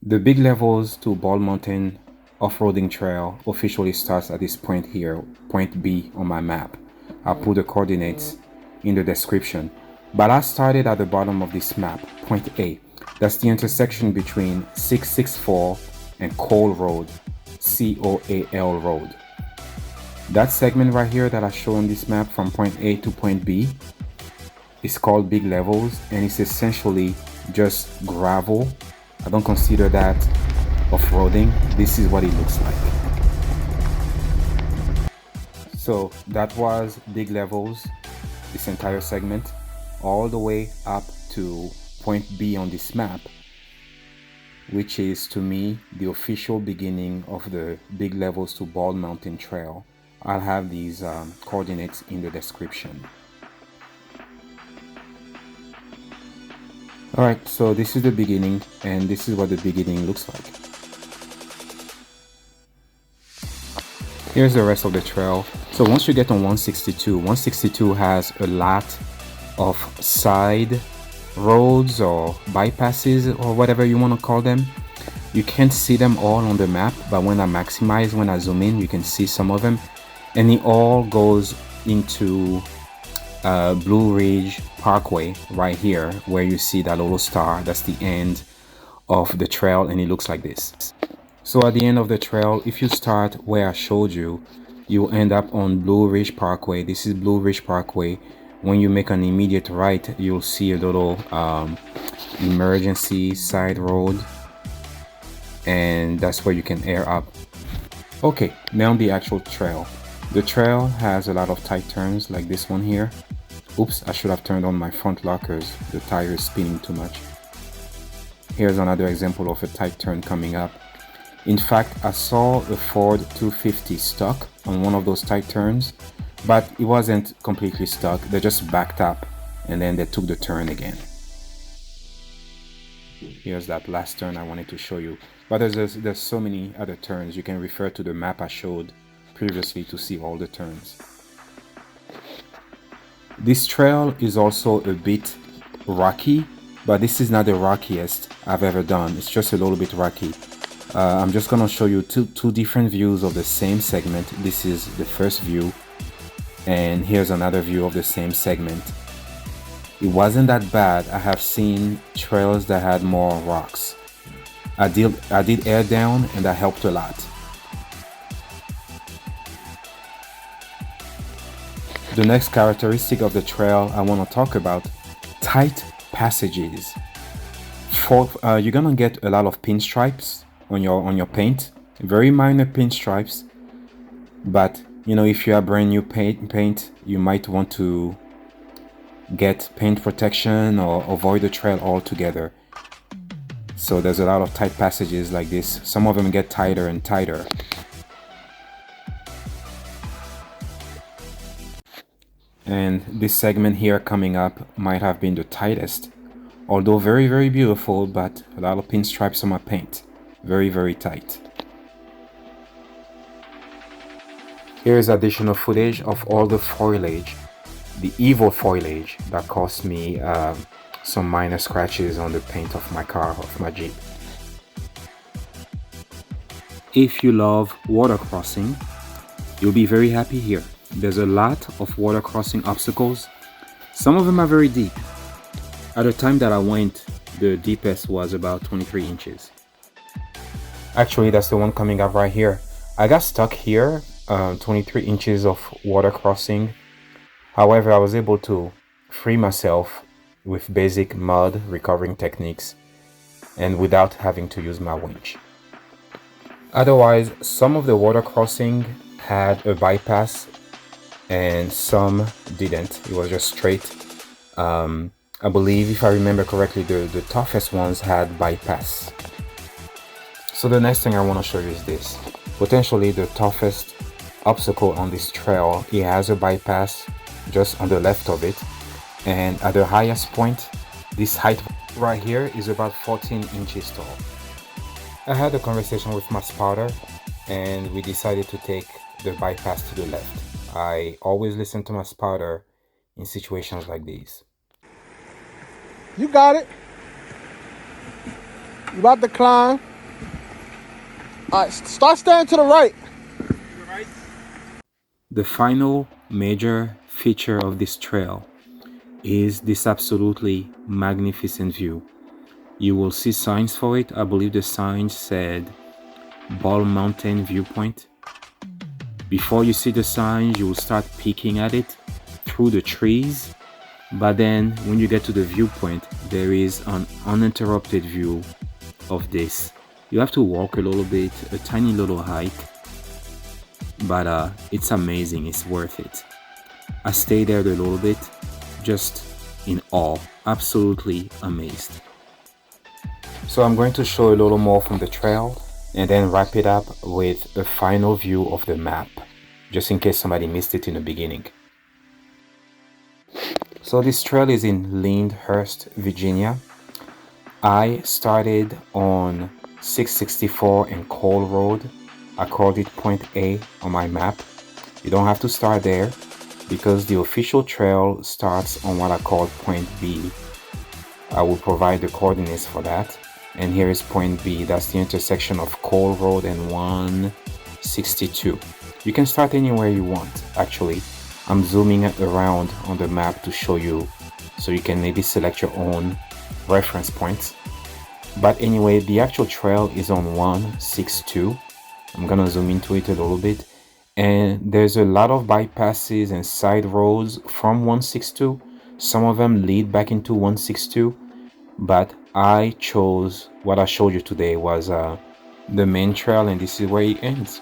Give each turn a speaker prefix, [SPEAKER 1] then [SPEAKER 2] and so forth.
[SPEAKER 1] The big levels to Bald Mountain Offroading Trail officially starts at this point here, point B on my map. I'll put the coordinates in the description. But I started at the bottom of this map, point A. That's the intersection between 664 and Coal Road, COAL Road. That segment right here that I show on this map from point A to point B is called Big Levels, and it's essentially just gravel. I don't consider that off-roading. This is what it looks like. So that was Big Levels, this entire segment, all the way up to point B on this map, which is to me the official beginning of the Big Levels to Bald Mountain Trail. I'll have these coordinates in the description. Alright, so this is the beginning, and this is what the beginning looks like. Here's the rest of the trail. So once you get on 162 has a lot of side roads or bypasses or whatever you want to call them. You can't see them all on the map, but when I zoom in, you can see some of them. And it all goes into Blue Ridge Parkway right here, where you see that little star. That's the end of the trail, and it looks like this. So at the end of the trail, if you start where I showed you, you'll end up on Blue Ridge Parkway. This is Blue Ridge Parkway. When you make an immediate right, you'll see a little emergency side road, and that's where you can air up. Okay, now the actual trail. The trail has a lot of tight turns like this one here. Oops, I should have turned on my front lockers. The tire is spinning too much. Here's another example of a tight turn coming up. In fact, I saw a Ford 250 stuck on one of those tight turns, but it wasn't completely stuck. They just backed up and then they took the turn again. Here's that last turn I wanted to show you. But there's so many other turns. You can refer to the map I showed previously to see all the turns. This trail is also a bit rocky, but this is not the rockiest I've ever done. It's just a little bit rocky. I'm just gonna show you two different views of the same segment. This is the first view, and here's another view of the same segment. It wasn't that bad. I have seen trails that had more rocks. I did air down, and that helped a lot. The next characteristic of the trail I want to talk about: tight passages. You're gonna get a lot of pinstripes on your paint, very minor pinstripes, but you know, if you have brand new paint, you might want to get paint protection or avoid the trail altogether. So there's a lot of tight passages like this. Some of them get tighter and tighter. And this segment here coming up might have been the tightest, although very, very beautiful, but a lot of pinstripes on my paint. Very, very tight. Here's additional footage of all the foliage, the evil foliage that cost me some minor scratches on the paint of my car, of my Jeep. If you love water crossing, you'll be very happy here. There's a lot of water crossing obstacles. Some of them are very deep. At the time that I went, the deepest was about 23 inches. Actually, that's the one coming up right here. I got stuck here, 23 inches of water crossing. However, I was able to free myself with basic mud recovering techniques and without having to use my winch. Otherwise, some of the water crossing had a bypass and some didn't. It was just straight. I believe, if I remember correctly, the toughest ones had bypass. So the next thing I want to show you is this. Potentially the toughest obstacle on this trail. It has a bypass just on the left of it, and at the highest point, this height right here is about 14 inches tall. I had a conversation with my spotter, and we decided to take the bypass to the left. I always listen to my spotter in situations like these.
[SPEAKER 2] You got it. You about to climb. All right, start standing to the right.
[SPEAKER 1] The final major feature of this trail is this absolutely magnificent view. You will see signs for it. I believe the sign said Bald Mountain Viewpoint. Before you see the signs, you will start peeking at it through the trees. But then when you get to the viewpoint, there is an uninterrupted view of this. You have to walk a little bit, a tiny little hike, but it's amazing. It's worth it. I stayed there a little bit, just in awe, absolutely amazed. So I'm going to show a little more from the trail and then wrap it up with a final view of the map, just in case somebody missed it in the beginning. So this trail is in Lyndhurst, Virginia. I started on 664 and Cole Road. I called it Point A on my map. You don't have to start there because the official trail starts on what I call Point B. I will provide the coordinates for that. And here is Point B. That's the intersection of Cole Road and 162. You can start anywhere you want, actually. I'm zooming around on the map to show you so you can maybe select your own reference points. But anyway, the actual trail is on 162. I'm gonna zoom into it a little bit. And there's a lot of bypasses and side roads from 162. Some of them lead back into 162. But I chose what I showed you today was the main trail, and this is where it ends.